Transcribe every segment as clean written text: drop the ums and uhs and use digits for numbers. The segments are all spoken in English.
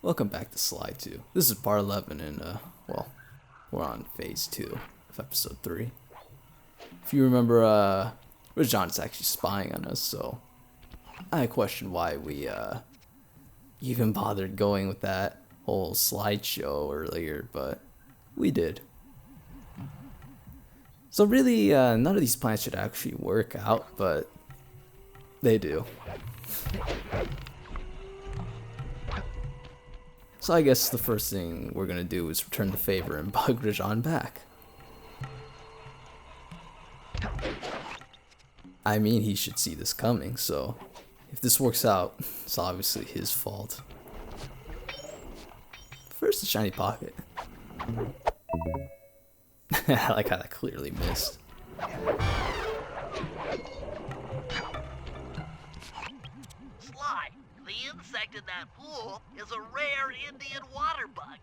Welcome back to Slide 2. This is part 11 and, well, we're on phase 2 of episode 3. If you remember, Rajan's actually spying on us, so I question why we, even bothered going with that whole slideshow earlier, but we did. So really, none of these plans should actually work out, but they do. So I guess the first thing we're gonna do is return the favor and bug Rajan back. I mean, he should see this coming, so if this works out, it's obviously his fault. First, the shiny pocket. I like how that clearly missed. Sly, the insect in that pool is a rare Indian water bug.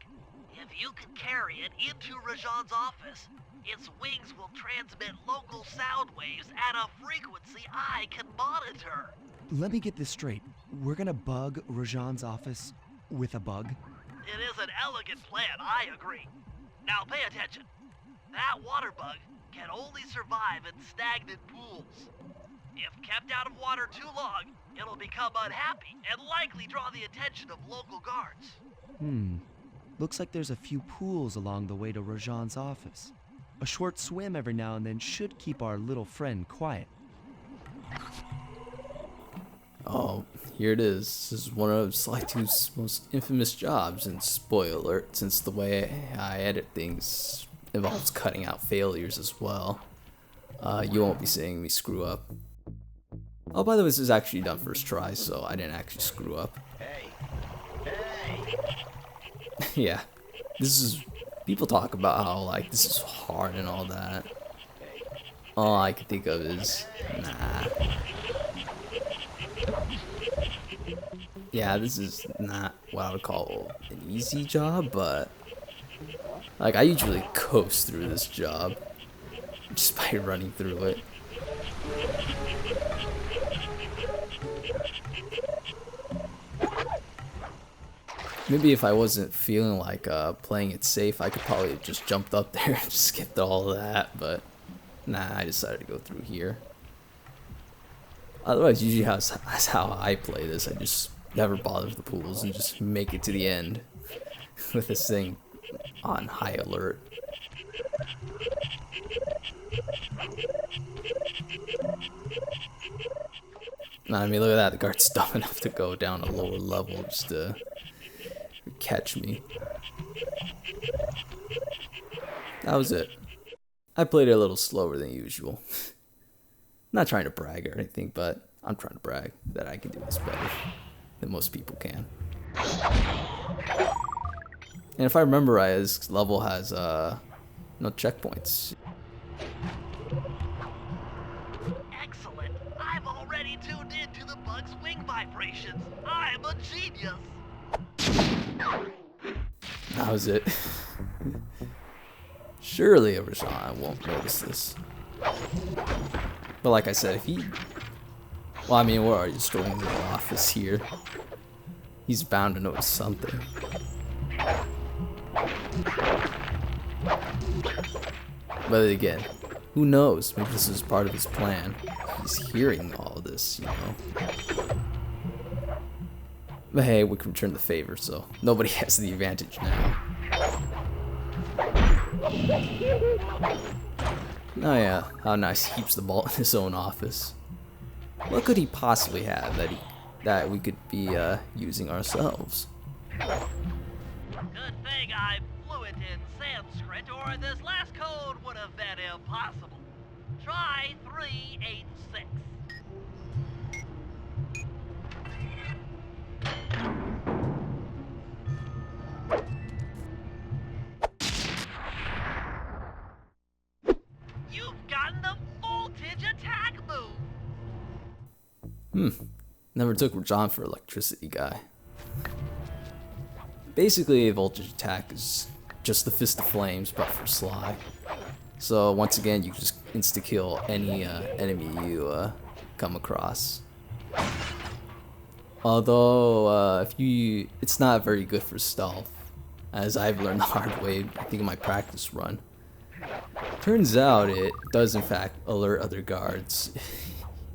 If you can carry it into Rajan's office, its wings will transmit local sound waves at a frequency I can monitor. Let me get this straight. We're gonna bug Rajan's office with a bug? It is an elegant plan, I agree. Now pay attention. That water bug can only survive in stagnant pools. If kept out of water too long, it'll become unhappy and likely draw the attention of local guards. Looks like there's a few pools along the way to Rajan's office. A short swim every now and then should keep our little friend quiet. Oh, here it is. This is one of Slide 2's most infamous jobs, and spoiler alert, since the way I edit things involves cutting out failures as well. You won't be seeing me screw up. Oh, by the way, this is actually done first try, so I didn't actually screw up. Yeah, this is... People talk about how, like, this is hard and all that. All I can think of is, nah. Yeah, this is not what I would call an easy job, but like, I usually coast through this job just by running through it. Maybe if I wasn't feeling like playing it safe, I could probably have just jumped up there and just skipped all of that, but nah, I decided to go through here. Otherwise, usually that's how I play this. I just never bother with the pools and just make it to the end with this thing on high alert. I mean, look at that. The guard's dumb enough to go down a lower level just to catch me. That was it. I played it a little slower than usual. Not trying to brag or anything, but I'm trying to brag that I can do this better than most people can. And if I remember right, this level has no checkpoints. Excellent. I've already tuned into the bug's wing vibrations. I'm a genius. That was it. Surely Rajan won't notice this. But like I said, if he... Well, I mean, we're already destroying the office here. He's bound to notice something. But again, who knows? Maybe this is part of his plan. He's hearing all of this, you know. But hey, we can return the favor, so nobody has the advantage now. Oh yeah, how nice he keeps the ball in his own office. What could he possibly have that we could be using ourselves? Good thing I'm fluent in Sanskrit, or this last code would have been impossible. Try 386. You've gotten the voltage attack move. Never took Rajan for electricity guy. Basically, a voltage attack is just the fist of flames, but for Sly. So once again, you just insta-kill any enemy you come across. Although, it's not very good for stealth, as I've learned the hard way, I think in my practice run. Turns out it does in fact alert other guards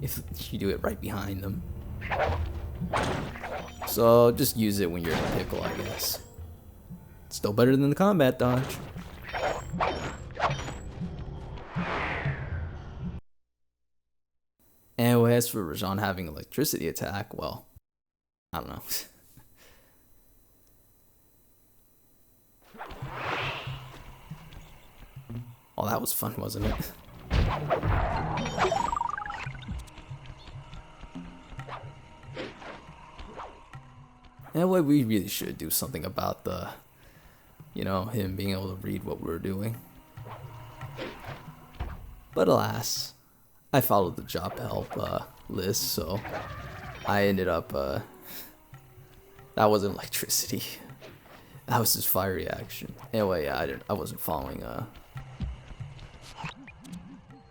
if you do it right behind them. So just use it when you're in a pickle, I guess. Still better than the combat dodge. Anyway, as for Rajan having electricity attack, well, I don't know. Oh, that was fun, wasn't it? Anyway, we really should do something about him being able to read what we're doing. But alas, I followed the job help list, so I ended up, that wasn't electricity. That was just fire reaction. Anyway, yeah, I wasn't following,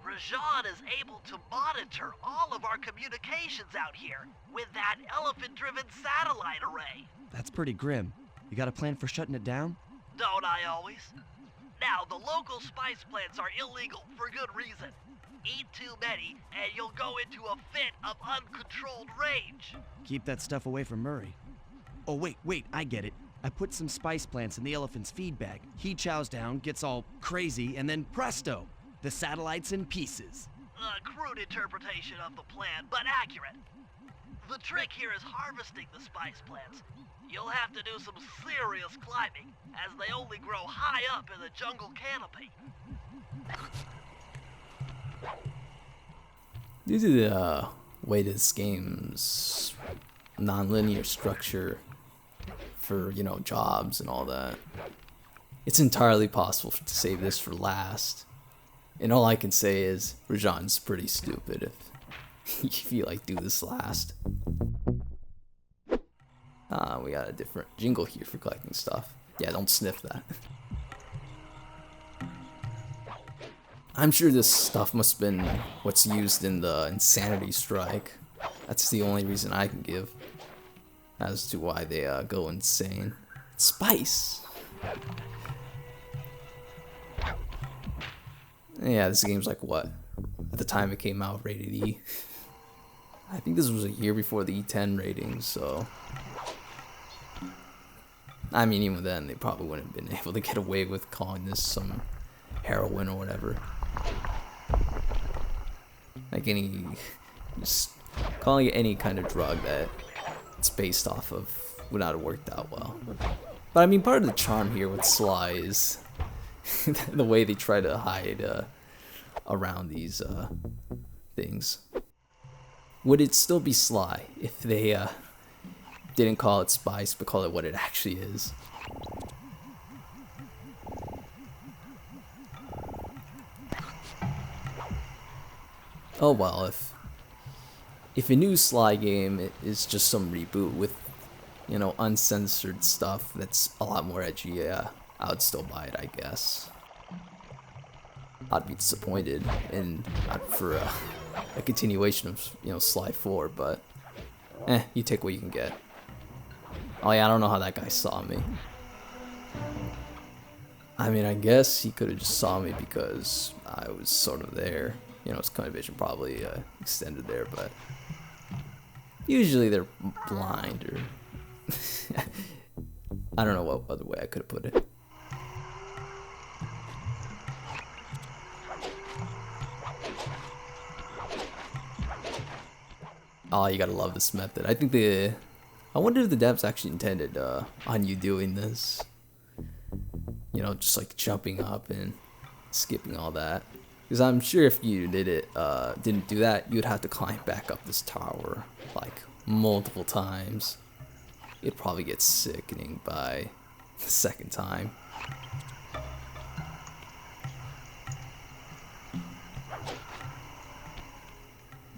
Rajan is able to monitor all of our communications out here with that elephant-driven satellite array. That's pretty grim. You got a plan for shutting it down? Don't I always? Now, the local spice plants are illegal for good reason. Eat too many, and you'll go into a fit of uncontrolled rage. Keep that stuff away from Murray. Oh, wait, I get it. I put some spice plants in the elephant's feed bag. He chows down, gets all crazy, and then presto! The satellite's in pieces. A crude interpretation of the plan, but accurate. The trick here is harvesting the spice plants. You'll have to do some serious climbing, as they only grow high up in the jungle canopy. Due to the way this game's non-linear structure for, jobs and all that, it's entirely possible to save this for last. And all I can say is, Rajan's pretty stupid if you do this last. We got a different jingle here for collecting stuff. Yeah, don't sniff that. I'm sure this stuff must have been what's used in the Insanity Strike. That's the only reason I can give as to why they go insane. Spice! Yeah, this game's what? At the time it came out, rated E. I think this was a year before the E10 rating, so... I mean, even then, they probably wouldn't have been able to get away with calling this some heroin or whatever. Just calling it any kind of drug that it's based off of would not have worked out well. But I mean, part of the charm here with Sly is the way they try to hide around these things. Would it still be Sly if they didn't call it Spice but call it what it actually is? Oh well, if a new Sly game is just some reboot with, uncensored stuff that's a lot more edgy, yeah, I would still buy it, I guess. I'd be disappointed for a continuation of, Sly 4, but you take what you can get. Oh yeah, I don't know how that guy saw me. I mean, I guess he could have just saw me because I was sort of there. His kind of vision probably extended there, but usually they're blind or I don't know what other way I could have put it. Oh, you gotta love this method. I wonder if the devs actually intended on you doing this. Just jumping up and skipping all that. Because I'm sure if you didn't do that, you'd have to climb back up this tower multiple times. It'd probably get sickening by the second time.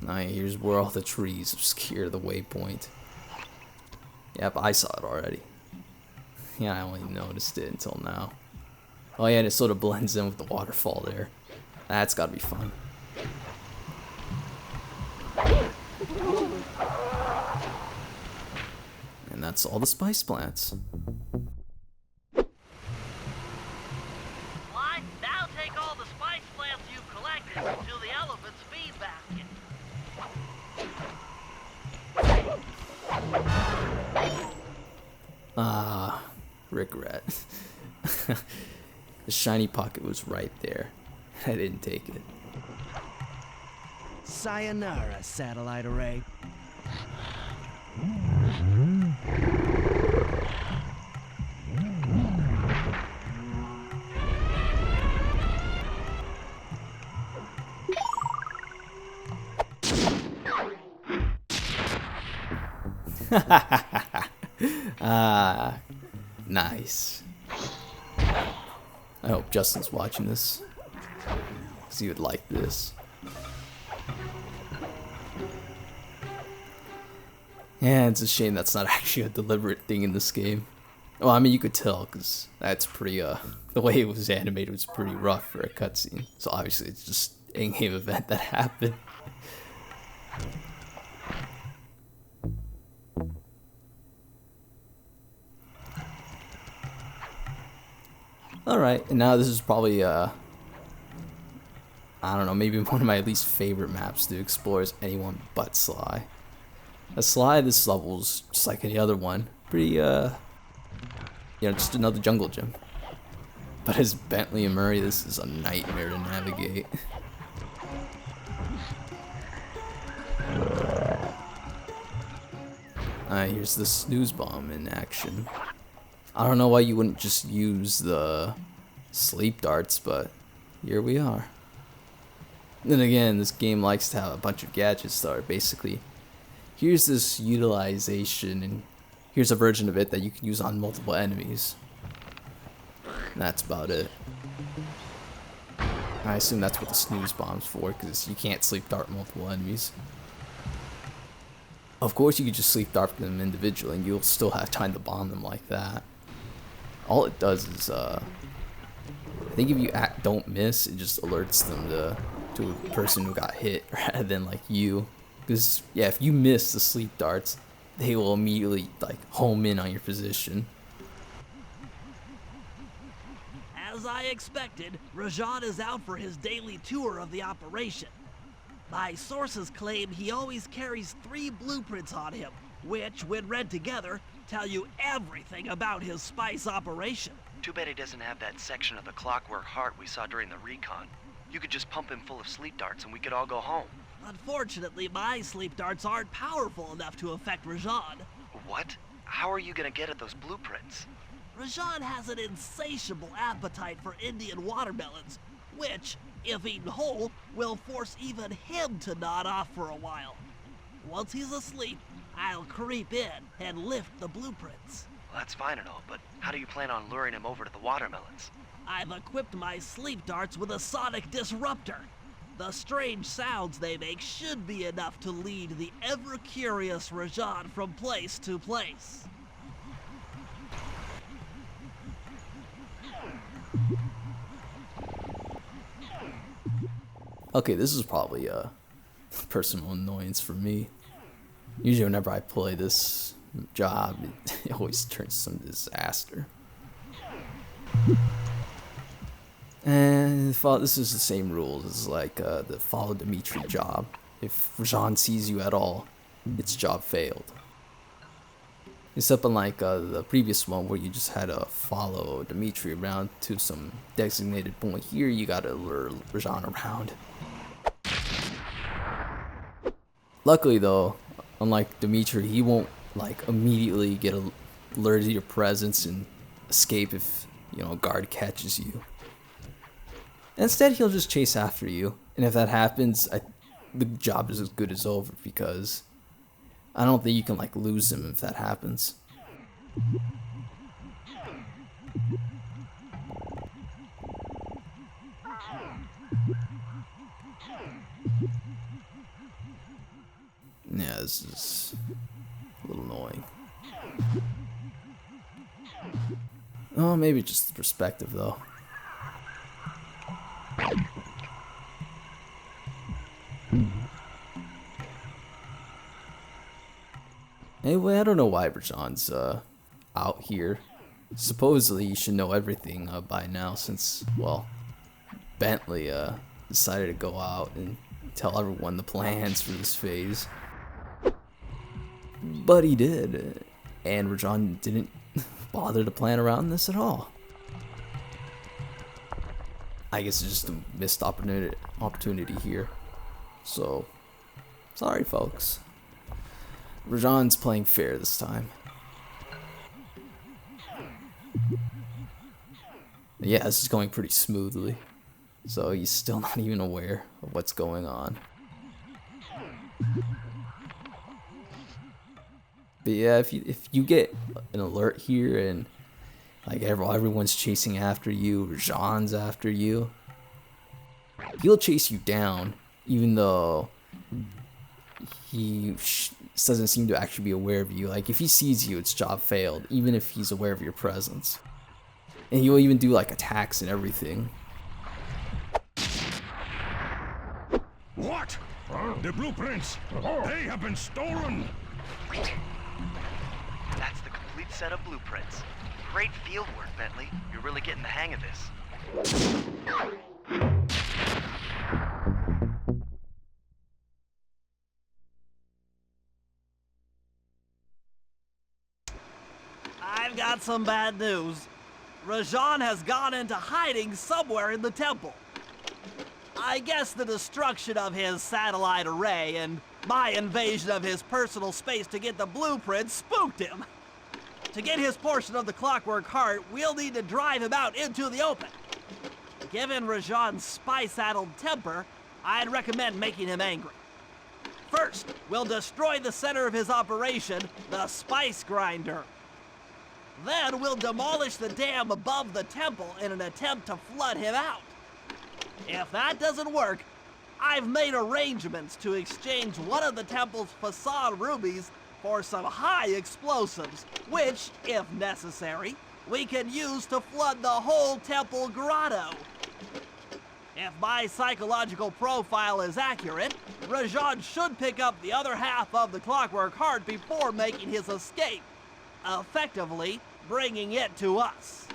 Alright, here's where all the trees obscure the waypoint. Yep, I saw it already. Yeah, I only noticed it until now. Oh yeah, and it sort of blends in with the waterfall there. That's gotta be fun. And that's all the spice plants. Sly, now take all the spice plants you've collected to the elephant's feed basket. Ah, regret. The shiny pocket was right there. I didn't take it. Sayonara, satellite array. Ah, nice. I hope Justin's watching this, because he would like this. Yeah, it's a shame that's not actually a deliberate thing in this game. Well, I mean, you could tell, because that's pretty, the way it was animated was pretty rough for a cutscene. So obviously it's just an in-game event that happened. Alright, and now this is probably, I don't know, maybe one of my least favorite maps to explore is anyone but Sly. Sly, this level's just like any other one. Pretty, just another jungle gym. But as Bentley and Murray, this is a nightmare to navigate. Alright, here's the snooze bomb in action. I don't know why you wouldn't just use the sleep darts, but here we are. Then again, this game likes to have a bunch of gadgets that are basically, here's this utilization, and here's a version of it that you can use on multiple enemies. And that's about it. I assume that's what the snooze bomb's for, because you can't sleep dart multiple enemies. Of course you could just sleep dart them individually, and you'll still have time to bomb them like that. All it does is, I think if you don't miss, it just alerts them to a person who got hit, rather than like you. Because, yeah, if you miss the sleep darts, they will immediately, like, home in on your position. As I expected, Rajan is out for his daily tour of the operation. My sources claim he always carries 3 blueprints on him, which, when read together, tell you everything about his spice operation. Too bad he doesn't have that section of the clockwork heart we saw during the recon. You could just pump him full of sleep darts and we could all go home. Unfortunately, my sleep darts aren't powerful enough to affect Rajan. What? How are you gonna get at those blueprints? Rajan has an insatiable appetite for Indian watermelons, which, if eaten whole, will force even him to nod off for a while. Once he's asleep, I'll creep in and lift the blueprints. Well, that's fine and all, but how do you plan on luring him over to the watermelons? I've equipped my sleep darts with a sonic disruptor. The strange sounds they make should be enough to lead the ever-curious Rajan from place to place. Okay, this is probably a personal annoyance for me. Usually whenever I play this job, it always turns to some disaster. And this is the same rules as like the follow Dimitri job. If Rajan sees you at all, its job failed. Except unlike the previous one where you just had to follow Dimitri around to some designated point, here you gotta lure Rajan around. Luckily though, unlike Dimitri, he won't like immediately get alerted to your presence and escape if, you know, a guard catches you. Instead, he'll just chase after you, and if that happens, the job is as good as over, because I don't think you can like lose him if that happens. Yeah, this is a little annoying. Oh, maybe just the perspective though. Anyway, I don't know why Rajan's out here. Supposedly you should know everything by now since, well, Bentley decided to go out and tell everyone the plans for this phase. But he did, and Rajan didn't bother to plan around this at all. I guess it's just a missed opportunity here. So, sorry folks. Rajan's playing fair this time. Yeah, this is going pretty smoothly. So he's still not even aware of what's going on. But yeah, if you get an alert here and like everyone's chasing after you, Rajan's after you, he'll chase you down, even though he doesn't seem to actually be aware of you. Like if he sees you, it's job failed, even if he's aware of your presence. And he'll even do like attacks and everything. What? The blueprints! They have been stolen! That's the complete set of blueprints. Great field work, Bentley. You're really getting the hang of this. I've got some bad news. Rajan has gone into hiding somewhere in the temple. I guess the destruction of his satellite array and my invasion of his personal space to get the blueprints spooked him. To get his portion of the Clockwork Heart, we'll need to drive him out into the open. Given Rajan's spy-saddled temper, I'd recommend making him angry. First, we'll destroy the center of his operation, the spice grinder. Then we'll demolish the dam above the temple in an attempt to flood him out. If that doesn't work, I've made arrangements to exchange one of the temple's facade rubies for some high explosives, which, if necessary, we can use to flood the whole temple grotto. If my psychological profile is accurate, Rajan should pick up the other half of the Clockwork Heart before making his escape, effectively bringing it to us.